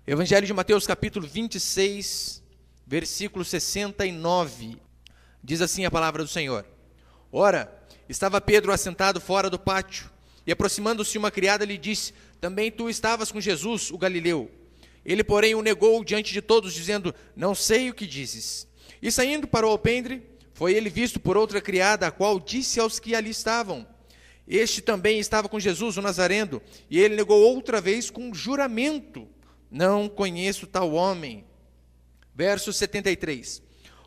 Evangelho de Mateus, capítulo 26, versículo 69. Diz assim a palavra do Senhor. Ora, estava Pedro assentado fora do pátio, e aproximando-se uma criada lhe disse: também tu estavas com Jesus, o Galileu. Ele, porém, o negou diante de todos, dizendo: não sei o que dizes. E saindo para o alpendre, foi ele visto por outra criada, a qual disse aos que ali estavam: este também estava com Jesus, o Nazareno. E ele negou outra vez com juramento: não conheço tal homem. Verso 73.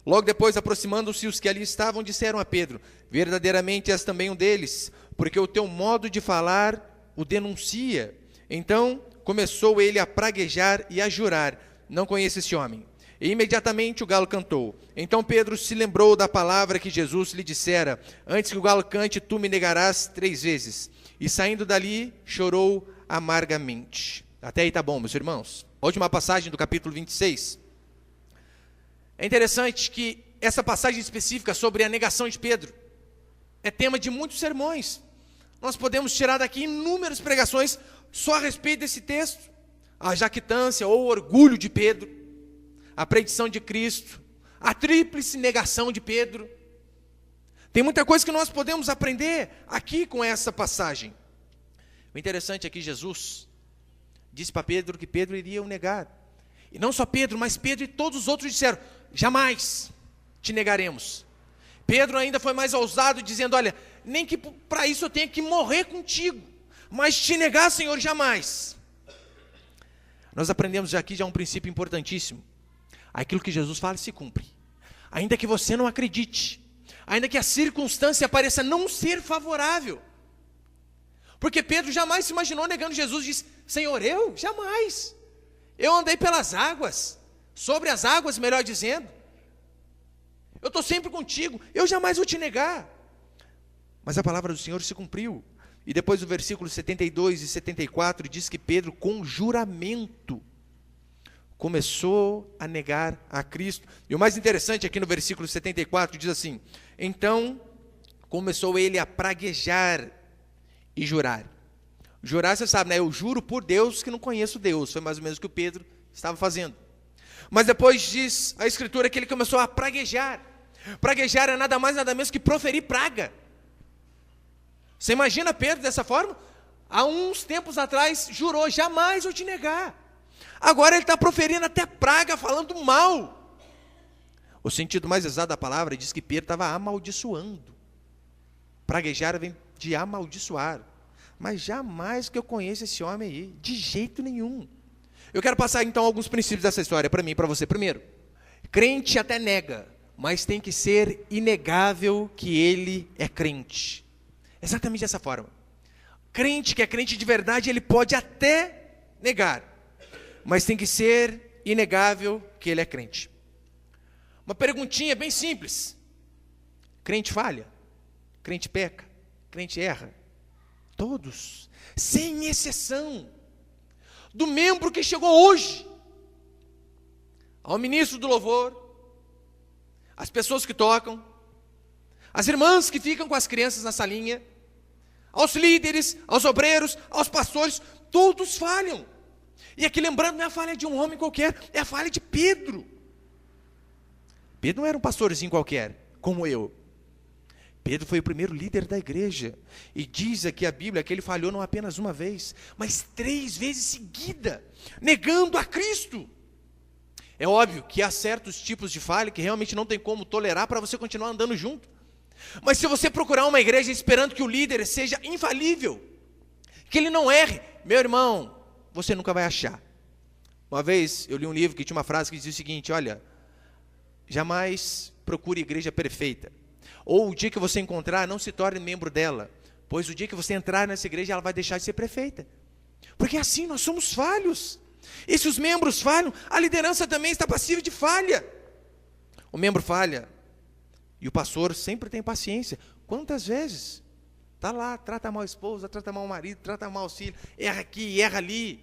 Logo depois, aproximando-se os que ali estavam, disseram a Pedro: verdadeiramente és também um deles, porque o teu modo de falar o denuncia. Então começou ele a praguejar e a jurar: não conheço esse homem. E imediatamente o galo cantou. Então Pedro se lembrou da palavra que Jesus lhe dissera: antes que o galo cante, tu me negarás 3 vezes. E saindo dali, chorou amargamente. Até aí tá bom, meus irmãos. A última passagem do capítulo 26. É interessante que essa passagem específica sobre a negação de Pedro é tema de muitos sermões. Nós podemos tirar daqui inúmeras pregações só a respeito desse texto. A jactância ou o orgulho de Pedro, a predição de Cristo, a tríplice negação de Pedro. Tem muita coisa que nós podemos aprender aqui com essa passagem. O interessante é que Jesus disse para Pedro que Pedro iria o negar. E não só Pedro, mas Pedro e todos os outros disseram: jamais te negaremos. Pedro ainda foi mais ousado, dizendo: olha, nem que para isso eu tenha que morrer contigo, mas te negar, Senhor, jamais. Nós aprendemos já aqui um princípio importantíssimo. Aquilo que Jesus fala se cumpre. Ainda que você não acredite, ainda que a circunstância pareça não ser favorável. Porque Pedro jamais se imaginou negando Jesus. Disse: Senhor, eu? Jamais. Eu andei pelas águas, sobre as águas, melhor dizendo. Eu estou sempre contigo, eu jamais vou te negar. Mas a palavra do Senhor se cumpriu. E depois do versículo 72 e 74 diz que Pedro, com juramento, começou a negar a Cristo. E o mais interessante aqui no versículo 74 diz assim: então começou ele a praguejar e jurar. Jurar, você sabe, né? Eu juro por Deus que não conheço Deus. Foi mais ou menos o que o Pedro estava fazendo. Mas depois diz a Escritura que ele começou a praguejar. Praguejar é nada mais nada menos que proferir praga. Você imagina Pedro dessa forma? Há uns tempos atrás jurou: jamais vou te negar. Agora ele está proferindo até praga, falando mal. O sentido mais exato da palavra diz que Pedro estava amaldiçoando. Praguejar vem de amaldiçoar. Mas jamais que eu conheça esse homem aí, de jeito nenhum. Eu quero passar então alguns princípios dessa história para mim e para você. Primeiro, crente até nega, mas tem que ser inegável que ele é crente. Exatamente dessa forma. Crente que é crente de verdade, ele pode até negar, mas tem que ser inegável que ele é crente. Uma perguntinha bem simples: crente falha? Crente peca? Crente erra? Todos, sem exceção. Do membro que chegou hoje, ao ministro do louvor, as pessoas que tocam, as irmãs que ficam com as crianças na salinha, aos líderes, aos obreiros, aos pastores, todos falham. E aqui lembrando, não é a falha de um homem qualquer, é a falha de Pedro. Pedro não era um pastorzinho qualquer, como eu. Pedro foi o primeiro líder da igreja. E diz aqui a Bíblia que ele falhou não apenas uma vez, mas 3 vezes seguida, negando a Cristo. É óbvio que há certos tipos de falha que realmente não tem como tolerar para você continuar andando junto. Mas se você procurar uma igreja esperando que o líder seja infalível, que ele não erre, meu irmão, você nunca vai achar. Uma vez eu li um livro que tinha uma frase que dizia o seguinte: olha, jamais procure igreja perfeita. Ou o dia que você encontrar, não se torne membro dela, pois o dia que você entrar nessa igreja, ela vai deixar de ser perfeita. Porque assim, nós somos falhos. E se os membros falham, a liderança também está passível de falha. O membro falha, e o pastor sempre tem paciência. Quantas vezes? Está lá, trata mal a esposa, trata mal o marido, trata mal os filhos, erra aqui, erra ali.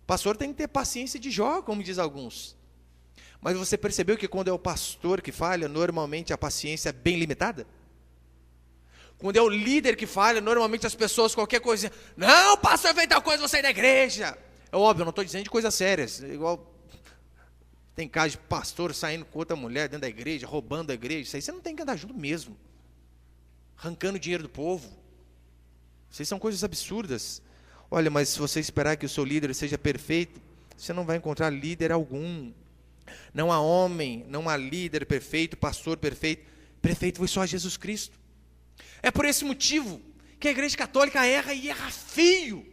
O pastor tem que ter paciência de Jó, como diz alguns. Mas você percebeu que quando é o pastor que falha, normalmente a paciência é bem limitada? Quando é o líder que falha, normalmente as pessoas, qualquer coisa, não, o pastor fez tal coisa, vou sair da igreja. É óbvio, eu não estou dizendo de coisas sérias. Igual tem caso de pastor saindo com outra mulher dentro da igreja, roubando a igreja. Isso aí você não tem que andar junto mesmo. Arrancando dinheiro do povo. Isso aí são coisas absurdas. Olha, mas se você esperar que o seu líder seja perfeito, você não vai encontrar líder algum. Não há homem, não há líder perfeito, pastor perfeito. Perfeito foi só Jesus Cristo. É por esse motivo que a igreja católica erra e erra feio.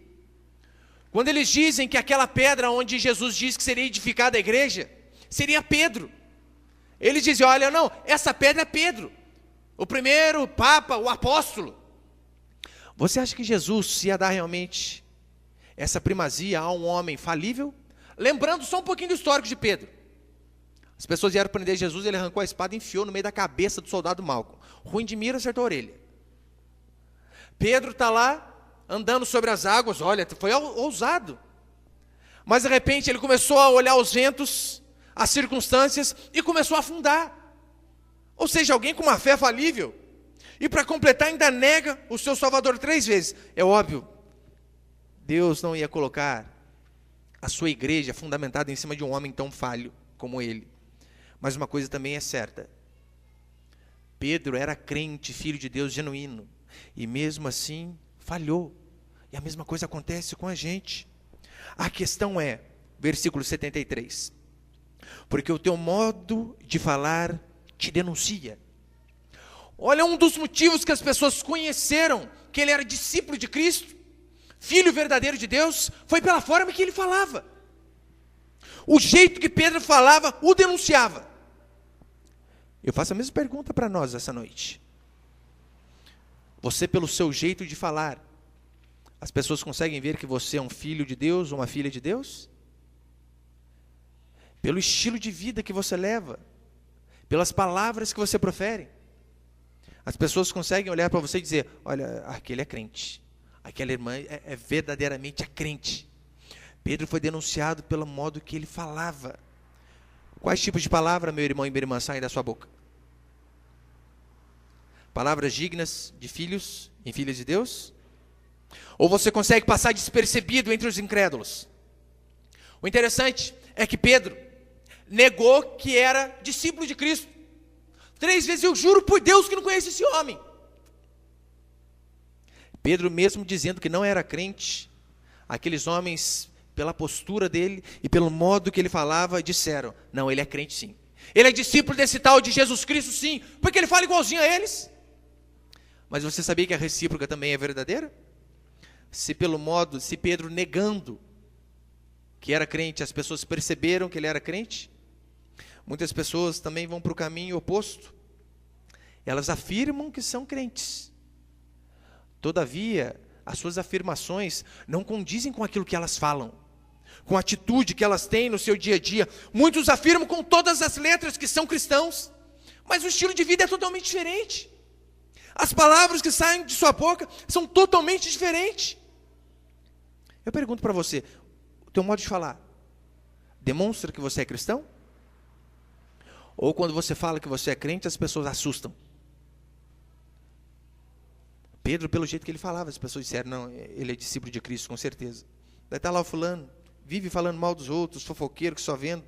Quando eles dizem que aquela pedra onde Jesus disse que seria edificada a igreja, seria Pedro. Eles dizem, olha, não, essa pedra é Pedro. O primeiro Papa, o apóstolo. Você acha que Jesus ia dar realmente essa primazia a um homem falível? Lembrando só um pouquinho do histórico de Pedro. As pessoas vieram prender Jesus, ele arrancou a espada e enfiou no meio da cabeça do soldado Malco. Ruim de mira, acertou a orelha. Pedro está lá, andando sobre as águas, olha, foi ousado. Mas de repente ele começou a olhar os ventos, as circunstâncias, e começou a afundar. Ou seja, alguém com uma fé falível. E para completar ainda nega o seu Salvador 3 vezes. É óbvio, Deus não ia colocar a sua igreja fundamentada em cima de um homem tão falho como ele. Mas uma coisa também é certa. Pedro era crente, filho de Deus genuíno. E mesmo assim, falhou. E a mesma coisa acontece com a gente. A questão é, versículo 73. Porque o teu modo de falar te denuncia. Olha, um dos motivos que as pessoas conheceram que ele era discípulo de Cristo, filho verdadeiro de Deus, foi pela forma que ele falava. O jeito que Pedro falava o denunciava. Eu faço a mesma pergunta para nós essa noite. Você, pelo seu jeito de falar, as pessoas conseguem ver que você é um filho de Deus ou uma filha de Deus? Pelo estilo de vida que você leva, pelas palavras que você profere. As pessoas conseguem olhar para você e dizer, olha, aquele é crente, aquela irmã é verdadeiramente a crente. Pedro foi denunciado pelo modo que ele falava. Quais tipos de palavra, meu irmão e minha irmã, saem da sua boca? Palavras dignas de filhos e filhas de Deus? Ou você consegue passar despercebido entre os incrédulos? O interessante é que Pedro negou que era discípulo de Cristo. 3 vezes, eu juro por Deus que não conheço esse homem. Pedro mesmo dizendo que não era crente, aqueles homens, pela postura dele e pelo modo que ele falava, disseram, não, ele é crente sim. Ele é discípulo desse tal de Jesus Cristo sim, porque ele fala igualzinho a eles. Mas você sabia que a recíproca também é verdadeira? Se Pedro negando que era crente, as pessoas perceberam que ele era crente, muitas pessoas também vão para o caminho oposto. Elas afirmam que são crentes. Todavia, as suas afirmações não condizem com aquilo que elas falam, com a atitude que elas têm no seu dia a dia. Muitos afirmam com todas as letras que são cristãos, mas o estilo de vida é totalmente diferente. As palavras que saem de sua boca são totalmente diferentes. Eu pergunto para você, o teu modo de falar demonstra que você é cristão? Ou quando você fala que você é crente, as pessoas assustam? Pedro, pelo jeito que ele falava, as pessoas disseram, não, ele é discípulo de Cristo, com certeza. Daí está lá o fulano, vive falando mal dos outros, fofoqueiro que só vendo.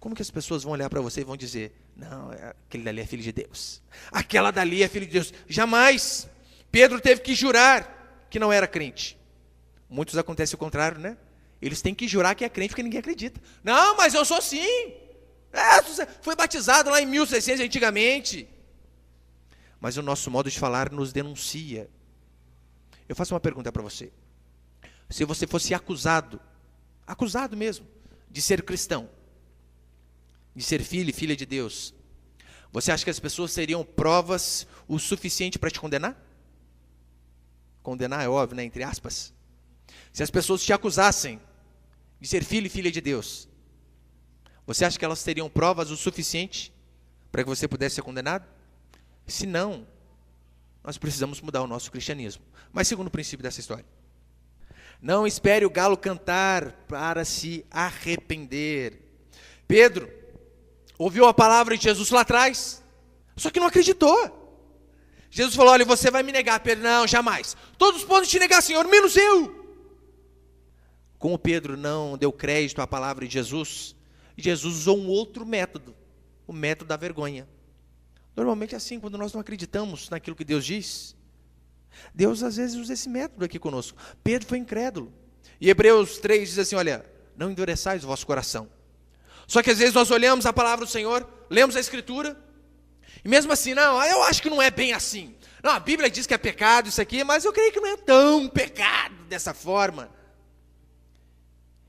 Como que as pessoas vão olhar para você e vão dizer, não, aquele dali é filho de Deus, aquela dali é filho de Deus? Jamais. Pedro teve que jurar que não era crente. Muitos acontece o contrário, né? Eles têm que jurar que é crente porque ninguém acredita. Não, mas eu sou sim. Foi batizado lá em 1600 antigamente. Mas o nosso modo de falar nos denuncia. Eu faço uma pergunta para você. Se você fosse acusado mesmo, de ser cristão, de ser filho e filha de Deus, você acha que as pessoas teriam provas o suficiente para te condenar? Condenar é óbvio, né? Entre aspas. Se as pessoas te acusassem de ser filho e filha de Deus, você acha que elas teriam provas o suficiente para que você pudesse ser condenado? Se não, nós precisamos mudar o nosso cristianismo. Mas segundo princípio dessa história, não espere o galo cantar para se arrepender. Pedro ouviu a palavra de Jesus lá atrás, só que não acreditou. Jesus falou, olha, você vai me negar, Pedro. Não, jamais. Todos podem te negar, Senhor, menos eu. como Pedro não deu crédito à palavra de Jesus, Jesus usou um outro método, o método da vergonha. Normalmente é assim, quando nós não acreditamos naquilo que Deus diz, Deus às vezes usa esse método aqui conosco. Pedro foi incrédulo. E Hebreus 3 diz assim, olha, não endureçais o vosso coração. Só que às vezes nós olhamos a palavra do Senhor, lemos a Escritura, e mesmo assim, não, eu acho que não é bem assim. Não, a Bíblia diz que é pecado isso aqui, mas eu creio que não é tão pecado dessa forma.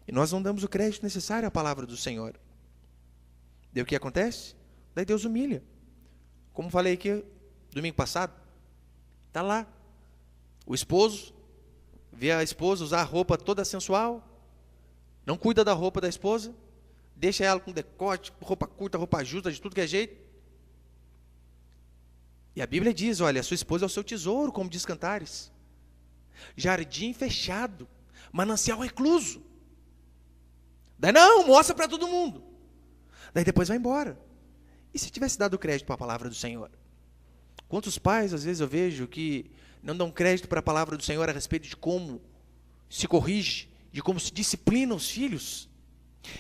E nós não damos o crédito necessário à palavra do Senhor. Daí o que acontece? Daí Deus humilha. Como falei aqui domingo passado, está lá. O esposo vê a esposa usar a roupa toda sensual, não cuida da roupa da esposa, deixa ela com decote, roupa curta, roupa justa, de tudo que é jeito. E a Bíblia diz, olha, a sua esposa é o seu tesouro, como diz Cantares. Jardim fechado, manancial recluso. Daí não, mostra para todo mundo. Daí depois vai embora. E se tivesse dado crédito para a palavra do Senhor? Quantos pais, às vezes eu vejo, que não dão crédito para a palavra do Senhor a respeito de como se corrige, de como se disciplina os filhos.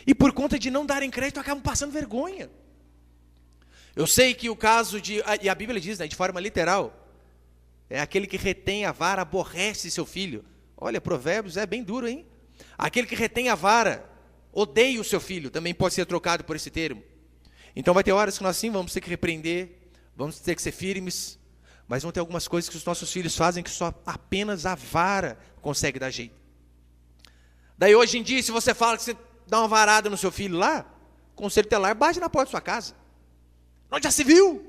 E por conta de não darem crédito, acabam passando vergonha. Eu sei que o caso de, e a Bíblia diz, né, de forma literal, é aquele que retém a vara, aborrece seu filho. Olha, Provérbios é bem duro, hein? Aquele que retém a vara, odeia o seu filho, também pode ser trocado por esse termo. Então vai ter horas que nós sim vamos ter que repreender, vamos ter que ser firmes, mas vão ter algumas coisas que os nossos filhos fazem que só apenas a vara consegue dar jeito. Daí hoje em dia, se você fala que você dá uma varada no seu filho lá, o conselho telar bate na porta da sua casa. Nós já se viu?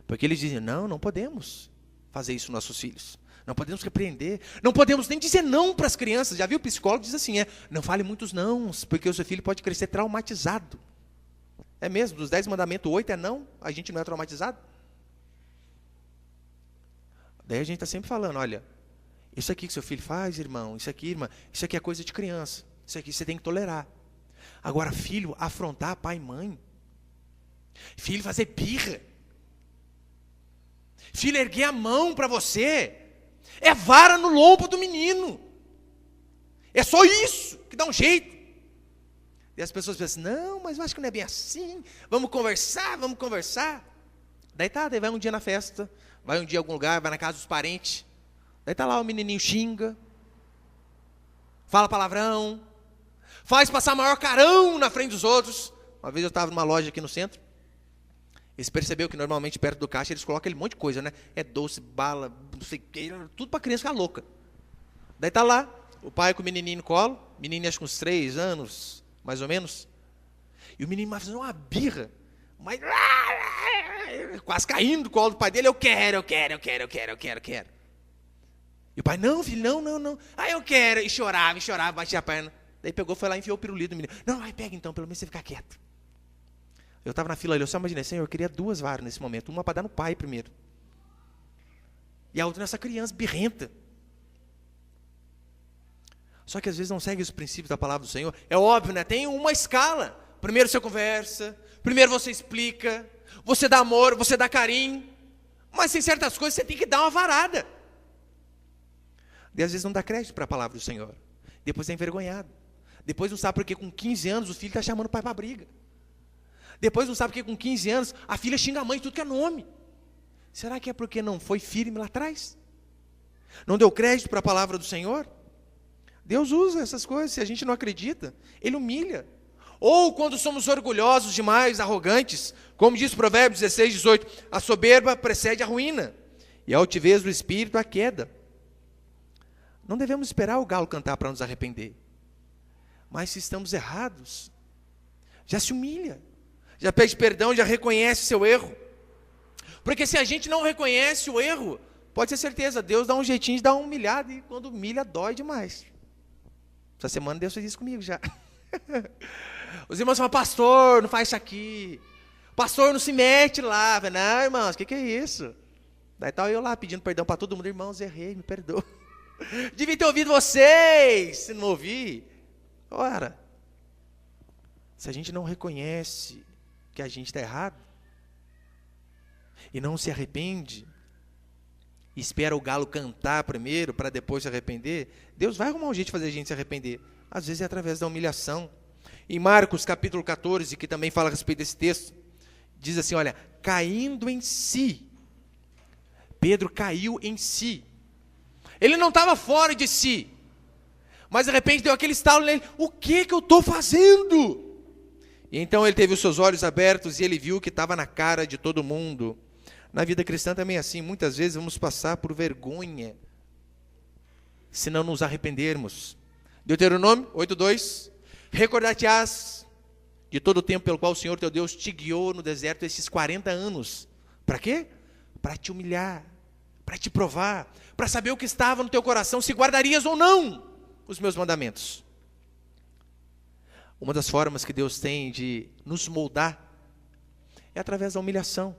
Porque eles dizem, não podemos fazer isso com nossos filhos. Não podemos repreender. Não podemos nem dizer não para as crianças. Já viu o psicólogo diz assim, não fale muitos nãos, porque o seu filho pode crescer traumatizado. É mesmo, dos 10 mandamentos, 8 é não, a gente não é traumatizado. Daí a gente está sempre falando, olha, isso aqui que seu filho faz, irmão, isso aqui, irmã, isso aqui é coisa de criança. Isso aqui você tem que tolerar. Agora, filho, afrontar pai e mãe. Filho, fazer birra. Filho, erguer a mão para você. É vara no lombo do menino. É só isso que dá um jeito. E as pessoas pensam, não, mas eu acho que não é bem assim. Vamos conversar. Daí vai um dia na festa, vai um dia em algum lugar, vai na casa dos parentes. Daí tá lá o menininho xinga, fala palavrão, faz passar maior carão na frente dos outros. Uma vez eu estava numa loja aqui no centro, eles perceberam que normalmente perto do caixa eles colocam aquele monte de coisa, né? É doce, bala, não sei o que, tudo para criança ficar louca. Daí tá lá, o pai com o menininho no colo, menininho acho que uns 3 anos, mais ou menos, e o menino vai fazendo uma birra, mas quase caindo do colo do pai dele, eu quero. E o pai, não, filho, não. Eu quero. E chorava, batia a perna. Daí pegou, foi lá e enfiou o pirulito do menino. Não, vai, pega então, pelo menos você ficar quieto. Eu estava na fila ali, eu só imaginei, Senhor, eu queria 2 varas nesse momento. Uma para dar no pai primeiro. E a outra nessa criança birrenta. Só que às vezes não segue os princípios da palavra do Senhor. É óbvio, né? Tem uma escala. Primeiro você conversa, primeiro você explica, você dá amor, você dá carinho. Mas tem certas coisas que você tem que dar uma varada. E às vezes não dá crédito para a palavra do Senhor. Depois é envergonhado. Depois não sabe porque com 15 anos o filho está chamando o pai para a briga. Depois não sabe porque com 15 anos a filha xinga a mãe de tudo que é nome. Será que é porque não foi firme lá atrás? Não deu crédito para a palavra do Senhor? Deus usa essas coisas, se a gente não acredita, Ele humilha. Ou quando somos orgulhosos demais, arrogantes, como diz Provérbios 16, 18, a soberba precede a ruína, e a altivez do espírito a queda. Não devemos esperar o galo cantar para nos arrepender. Mas se estamos errados, já se humilha, já pede perdão, já reconhece seu erro. Porque se a gente não reconhece o erro, pode ter certeza, Deus dá um jeitinho de dar uma humilhada, e quando humilha, dói demais. Essa semana Deus fez isso comigo já. Os irmãos falam, pastor, não faz isso aqui. Pastor, não se mete lá. Não, irmãos, o que é isso? Daí estava eu lá pedindo perdão para todo mundo. Irmãos, errei, me perdoa. Devia ter ouvido vocês, se não ouvir. Ora, se a gente não reconhece que a gente está errado, e não se arrepende, e espera o galo cantar primeiro para depois se arrepender, Deus vai arrumar um jeito de fazer a gente se arrepender. Às vezes é através da humilhação. Em Marcos capítulo 14, que também fala a respeito desse texto, diz assim, olha, caindo em si. Pedro caiu em si. Ele não estava fora de si, mas de repente deu aquele estalo nele, o que eu estou fazendo? E então ele teve os seus olhos abertos e ele viu que estava na cara de todo mundo. Na vida cristã também é assim, muitas vezes vamos passar por vergonha, se não nos arrependermos. Deuteronômio 8:2, recordar-te-ás de todo o tempo pelo qual o Senhor teu Deus te guiou no deserto esses 40 anos. Para quê? Para te humilhar, para te provar, para saber o que estava no teu coração, se guardarias ou não os meus mandamentos. Uma das formas que Deus tem de nos moldar é através da humilhação.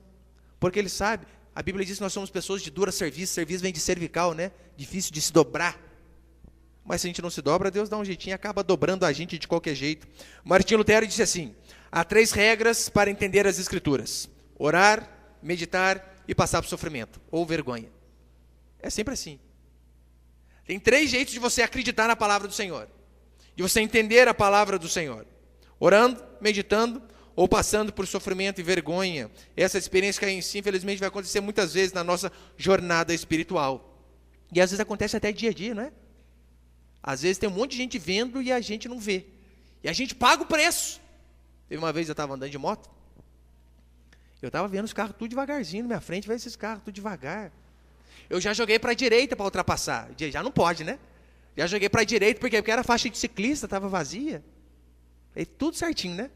Porque Ele sabe, a Bíblia diz que nós somos pessoas de dura serviço, serviço vem de cervical, né? Difícil de se dobrar. Mas se a gente não se dobra, Deus dá um jeitinho e acaba dobrando a gente de qualquer jeito. Martinho Lutero disse assim, há 3 regras para entender as Escrituras: orar, meditar e passar por sofrimento, ou vergonha. É sempre assim. Tem 3 jeitos de você acreditar na palavra do Senhor, de você entender a palavra do Senhor: orando, meditando, ou passando por sofrimento e vergonha. Essa experiência que aí em si, infelizmente, vai acontecer muitas vezes na nossa jornada espiritual. E às vezes acontece até dia a dia, não é? Às vezes tem um monte de gente vendo e a gente não vê. E a gente paga o preço. Teve uma vez eu estava andando de moto, eu estava vendo os carros tudo devagarzinho na minha frente, vendo esses carros tudo devagar. Eu já joguei para a direita para ultrapassar. Já não pode, né? Já joguei para a direita, porque era a faixa de ciclista, estava vazia. E tudo certinho, né?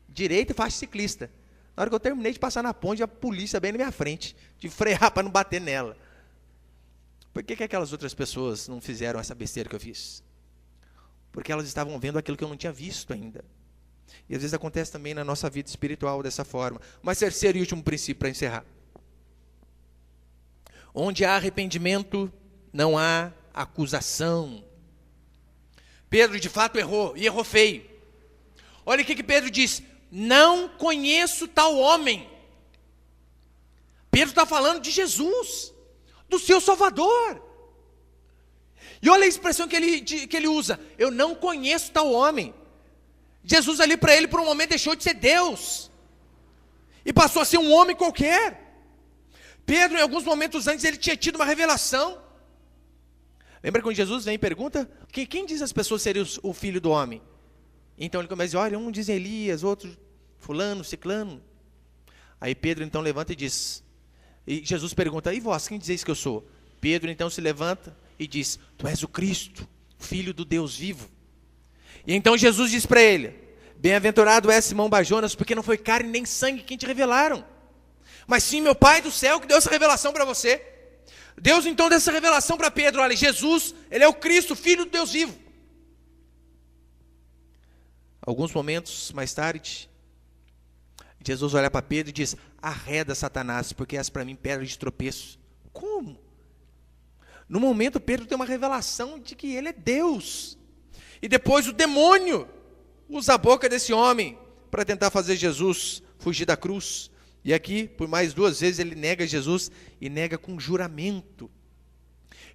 Direita e faixa ciclista. Na hora que eu terminei de passar na ponte, a polícia bem na minha frente. Tive que frear para não bater nela. Por que aquelas outras pessoas não fizeram essa besteira que eu fiz? Porque elas estavam vendo aquilo que eu não tinha visto ainda. E às vezes acontece também na nossa vida espiritual dessa forma. Mas terceiro e último princípio para encerrar. Onde há arrependimento, não há acusação. Pedro de fato errou, e errou feio. Olha o que Pedro diz: não conheço tal homem. Pedro está falando de Jesus, do seu Salvador. E olha a expressão que ele usa: eu não conheço tal homem. Jesus ali para ele, por um momento, deixou de ser Deus, e passou a ser um homem qualquer. Pedro, em alguns momentos antes, ele tinha tido uma revelação. Lembra quando Jesus vem e pergunta, quem diz as pessoas serem o filho do homem? Então ele começa a dizer, olha, um diz Elias, outro fulano, ciclano. Aí Pedro então levanta e diz, e Jesus pergunta, e vós, quem dizeis que eu sou? Pedro então se levanta e diz, tu és o Cristo, filho do Deus vivo. E então Jesus diz para ele, bem-aventurado és Simão Barjonas, porque não foi carne nem sangue quem te revelaram, mas sim meu Pai do céu que deu essa revelação para você. Deus então deu essa revelação para Pedro, olha, Jesus, ele é o Cristo, filho do Deus vivo. Alguns momentos mais tarde, Jesus olha para Pedro e diz, arreda Satanás, porque és para mim pedra de tropeço. Como? No momento Pedro tem uma revelação de que ele é Deus. E depois o demônio usa a boca desse homem para tentar fazer Jesus fugir da cruz. E aqui, por mais 2 vezes, ele nega Jesus e nega com juramento.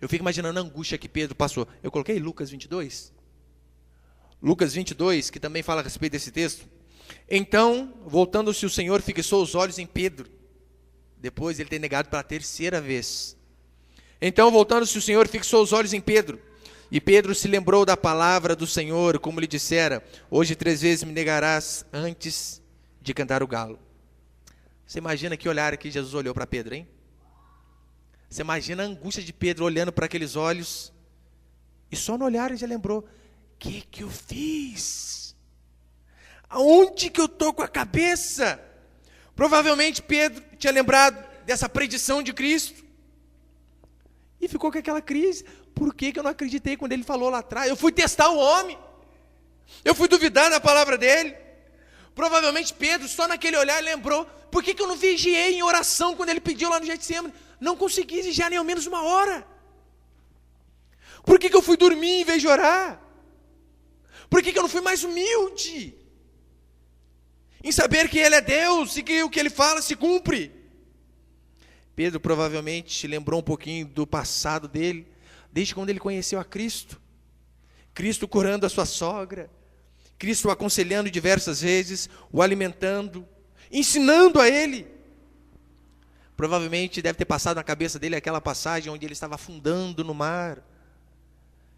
Eu fico imaginando a angústia que Pedro passou. Eu coloquei Lucas 22. Lucas 22, que também fala a respeito desse texto. Então, voltando-se o Senhor, fixou os olhos em Pedro. Depois ele ter negado pela 3ª vez. Então, voltando-se o Senhor, fixou os olhos em Pedro. E Pedro se lembrou da palavra do Senhor, como lhe dissera, hoje 3 vezes me negarás antes de cantar o galo. Você imagina que olhar que Jesus olhou para Pedro, hein? Você imagina a angústia de Pedro olhando para aqueles olhos, e só no olhar ele já lembrou, o que eu fiz? Aonde que eu estou com a cabeça? Provavelmente Pedro tinha lembrado dessa predição de Cristo, e ficou com aquela crise, por que eu não acreditei quando ele falou lá atrás? Eu fui testar o homem, eu fui duvidar da palavra dele. Provavelmente Pedro, só naquele olhar, lembrou, por que eu não vigiei em oração quando ele pediu lá no Getsemane? Não consegui vigiar nem ao menos 1 hora. Por que eu fui dormir em vez de orar? Por que eu não fui mais humilde? Em saber que Ele é Deus e que o que Ele fala se cumpre. Pedro provavelmente lembrou um pouquinho do passado dele, desde quando ele conheceu a Cristo. Cristo curando a sua sogra, Cristo o aconselhando diversas vezes, o alimentando, ensinando a ele. Provavelmente deve ter passado na cabeça dele aquela passagem onde ele estava afundando no mar.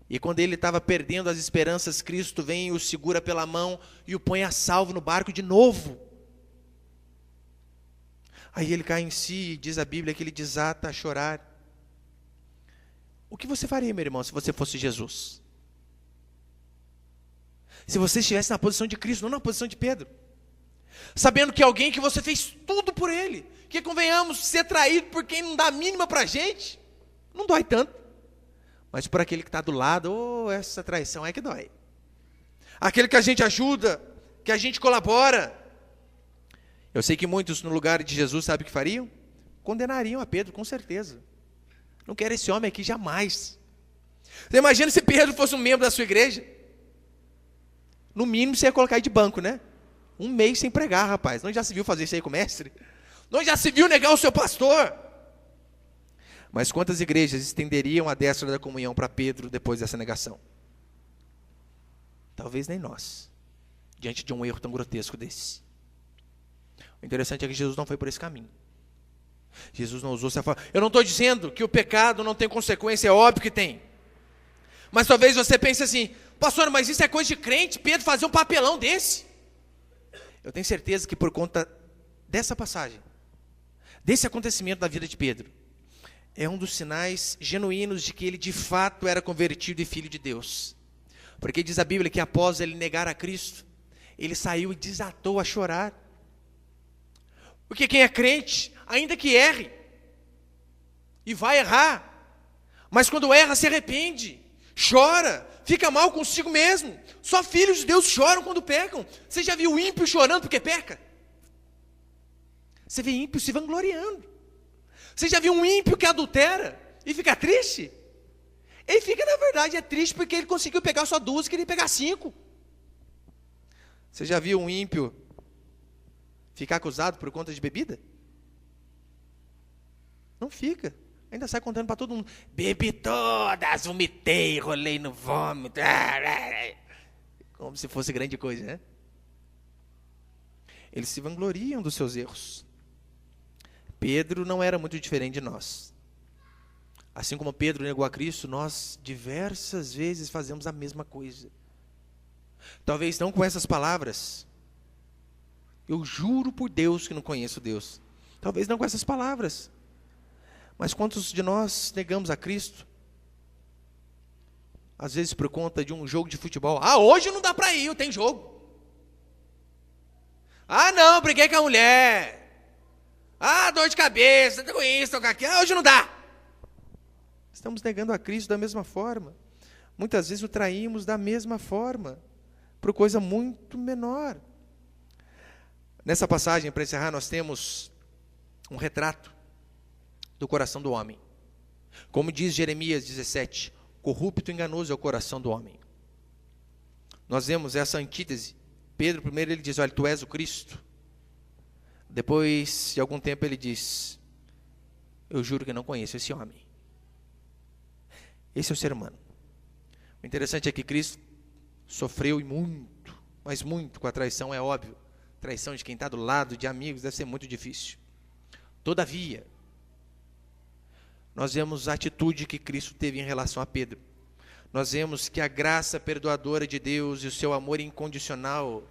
E quando ele estava perdendo as esperanças, Cristo vem e o segura pela mão e o põe a salvo no barco de novo. Aí ele cai em si, diz a Bíblia que ele desata a chorar. O que você faria, meu irmão, se você fosse Jesus? Se você estivesse na posição de Cristo, não na posição de Pedro. Sabendo que alguém que você fez tudo por ele, que convenhamos, ser traído por quem não dá a mínima para a gente, não dói tanto. Mas por aquele que está do lado, essa traição é que dói. Aquele que a gente ajuda, que a gente colabora. Eu sei que muitos no lugar de Jesus, sabe o que fariam? Condenariam a Pedro, com certeza. Não quero esse homem aqui jamais. Você imagina se Pedro fosse um membro da sua igreja? No mínimo você ia colocar aí de banco, né? 1 mês sem pregar, rapaz. Não já se viu fazer isso aí com o mestre? Não já se viu negar o seu pastor? Mas quantas igrejas estenderiam a destra da comunhão para Pedro depois dessa negação? Talvez nem nós, diante de um erro tão grotesco desse. O interessante é que Jesus não foi por esse caminho. Jesus não usou essa forma. Eu não estou dizendo que o pecado não tem consequência, é óbvio que tem. Mas talvez você pense assim, pastor, mas isso é coisa de crente, Pedro fazer um papelão desse. Eu tenho certeza que por conta dessa passagem, desse acontecimento da vida de Pedro, é um dos sinais genuínos de que ele de fato era convertido e filho de Deus. Porque diz a Bíblia que após ele negar a Cristo, ele saiu e desatou a chorar. Porque quem é crente, ainda que erre, e vai errar, mas quando erra se arrepende, chora, fica mal consigo mesmo. Só filhos de Deus choram quando pecam. Você já viu ímpio chorando porque peca? Você vê ímpio se vangloriando. Você já viu um ímpio que adultera e fica triste? Ele fica, na verdade, é triste porque ele conseguiu pegar só 2 e queria pegar 5. Você já viu um ímpio ficar acusado por conta de bebida? Não fica. Ainda sai contando para todo mundo. Bebi todas, vomitei, rolei no vômito. Como se fosse grande coisa, né? Eles se vangloriam dos seus erros. Pedro não era muito diferente de nós. Assim como Pedro negou a Cristo, nós diversas vezes fazemos a mesma coisa. Talvez não com essas palavras. Eu juro por Deus que não conheço Deus. Talvez não com essas palavras. Mas quantos de nós negamos a Cristo? Às vezes por conta de um jogo de futebol. Ah, hoje não dá para ir, tem jogo. Ah, não, briguei com a mulher. Ah, dor de cabeça, tô com isso, tô com aquilo. Ah, hoje não dá. Estamos negando a Cristo da mesma forma. Muitas vezes o traímos da mesma forma, por coisa muito menor. Nessa passagem, para encerrar, nós temos um retrato do coração do homem. Como diz Jeremias 17, corrupto e enganoso é o coração do homem. Nós vemos essa antítese. Pedro, primeiro, ele diz, olha, tu és o Cristo. Depois de algum tempo ele diz, eu juro que não conheço esse homem. Esse é o ser humano. O interessante é que Cristo sofreu e muito, mas muito com a traição, é óbvio. Traição de quem está do lado, de amigos, deve ser muito difícil. Todavia, nós vemos a atitude que Cristo teve em relação a Pedro. Nós vemos que a graça perdoadora de Deus e o seu amor incondicional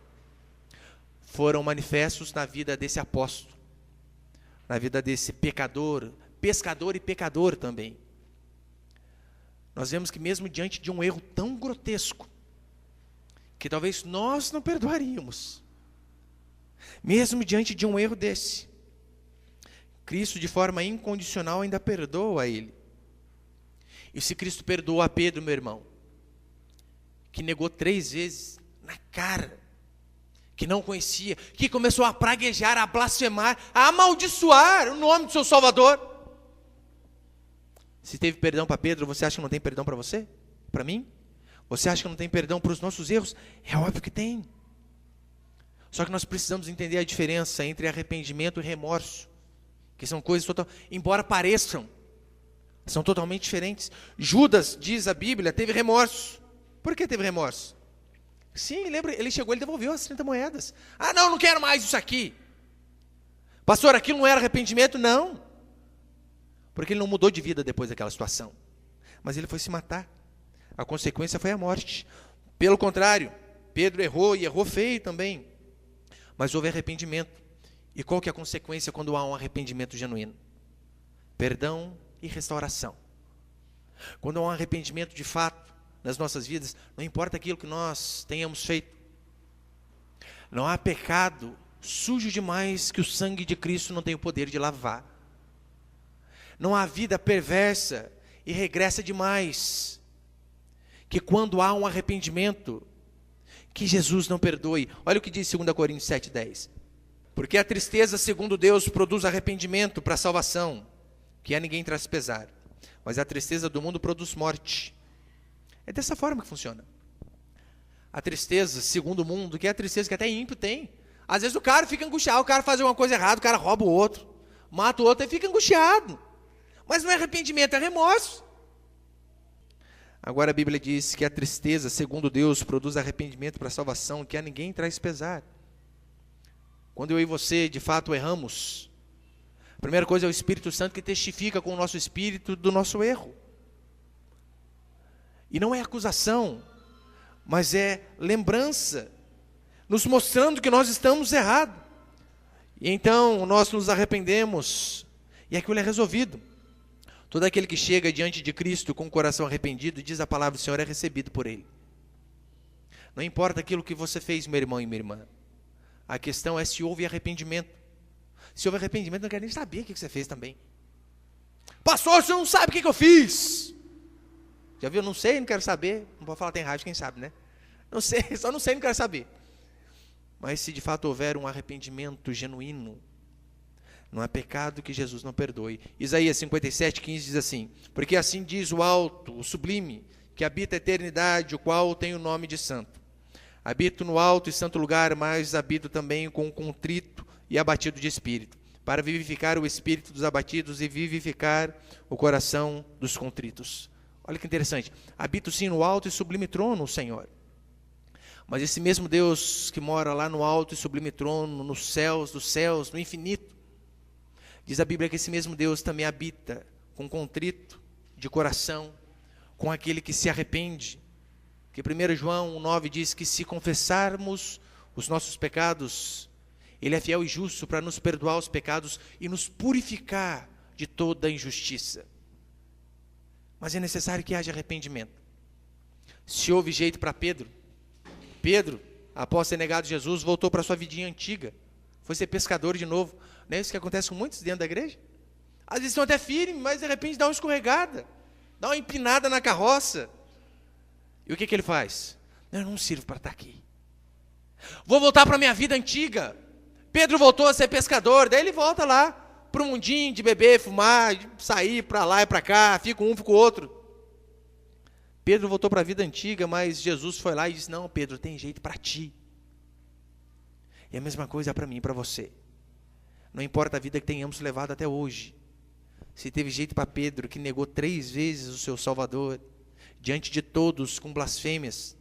foram manifestos na vida desse apóstolo, na vida desse pecador, pescador e pecador também. Nós vemos que mesmo diante de um erro tão grotesco, que talvez nós não perdoaríamos, mesmo diante de um erro desse, Cristo de forma incondicional ainda perdoa a ele. E se Cristo perdoou a Pedro, meu irmão, que negou 3 vezes na cara, que não conhecia, que começou a praguejar, a blasfemar, a amaldiçoar o nome do seu Salvador. Se teve perdão para Pedro, você acha que não tem perdão para você? Para mim? Você acha que não tem perdão para os nossos erros? É óbvio que tem. Só que nós precisamos entender a diferença entre arrependimento e remorso. que são coisas embora pareçam, são totalmente diferentes. Judas, diz a Bíblia, teve remorso. Por que teve remorso? Sim, lembra, ele chegou, ele devolveu as 30 moedas. Ah, não quero mais isso aqui. Pastor, aquilo não era arrependimento? Não. Porque ele não mudou de vida depois daquela situação. Mas ele foi se matar. A consequência foi a morte. Pelo contrário, Pedro errou e errou feio também. Mas houve arrependimento. E qual que é a consequência quando há um arrependimento genuíno? Perdão e restauração. Quando há um arrependimento de fato nas nossas vidas, não importa aquilo que nós tenhamos feito. Não há pecado sujo demais que o sangue de Cristo não tem o poder de lavar. Não há vida perversa e regressa demais que quando há um arrependimento, que Jesus não perdoe. Olha o que diz 2 Coríntios 7,10. Porque a tristeza, segundo Deus, produz arrependimento para a salvação, que a ninguém traz pesar. Mas a tristeza do mundo produz morte. É dessa forma que funciona. A tristeza, segundo o mundo, que é a tristeza que até ímpio tem. Às vezes o cara fica angustiado, o cara faz uma coisa errada, o cara rouba o outro, mata o outro e fica angustiado. Mas não é arrependimento, é remorso. Agora a Bíblia diz que a tristeza, segundo Deus, produz arrependimento para a salvação, que a ninguém traz pesar. Quando eu e você, de fato, erramos, a primeira coisa é o Espírito Santo que testifica com o nosso espírito do nosso erro. E não é acusação, mas é lembrança, nos mostrando que nós estamos errados. E então nós nos arrependemos, e aquilo é resolvido. Todo aquele que chega diante de Cristo com o coração arrependido, diz a palavra do Senhor, é recebido por Ele. Não importa aquilo que você fez, meu irmão e minha irmã. A questão é se houve arrependimento. Se houve arrependimento, não quero nem saber o que você fez também. Pastor, você não sabe o que eu fiz. Já viu? Não sei, não quero saber. Não pode falar, tem rádio, quem sabe, né? Não sei, só não sei, não quero saber. Mas se de fato houver um arrependimento genuíno, não há pecado que Jesus não perdoe. Isaías 57:15 diz assim: porque assim diz o alto, o sublime, que habita a eternidade, o qual tem o nome de santo. Habito no alto e santo lugar, mas habito também com o contrito e abatido de espírito, para vivificar o espírito dos abatidos e vivificar o coração dos contritos. Olha que interessante. Habito sim no alto e sublime trono, o Senhor. Mas esse mesmo Deus que mora lá no alto e sublime trono, nos céus dos céus, no infinito, diz a Bíblia que esse mesmo Deus também habita com contrito de coração, com aquele que se arrepende. Que 1 João 9 diz que se confessarmos os nossos pecados, Ele é fiel e justo para nos perdoar os pecados e nos purificar de toda injustiça. Mas é necessário que haja arrependimento. Se houve jeito para Pedro, após ter negado Jesus, voltou para a sua vidinha antiga, foi ser pescador de novo. Não é isso que acontece com muitos dentro da igreja? Às vezes estão até firmes, mas de repente dá uma escorregada, dá uma empinada na carroça. E o que ele faz? Eu não sirvo para estar aqui. Vou voltar para a minha vida antiga. Pedro voltou a ser pescador, daí ele volta lá para o mundinho de beber, fumar, de sair para lá e para cá, fica um, fica o outro. Pedro voltou para a vida antiga, mas Jesus foi lá e disse: não, Pedro, tem jeito para ti. E a mesma coisa é para mim e para você. Não importa a vida que tenhamos levado até hoje. Se teve jeito para Pedro, que negou 3 vezes o seu Salvador, diante de todos, com blasfêmias.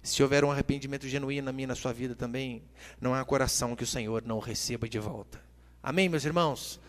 Se houver um arrependimento genuíno na minha e na sua vida também, não há coração que o Senhor não receba de volta. Amém, meus irmãos?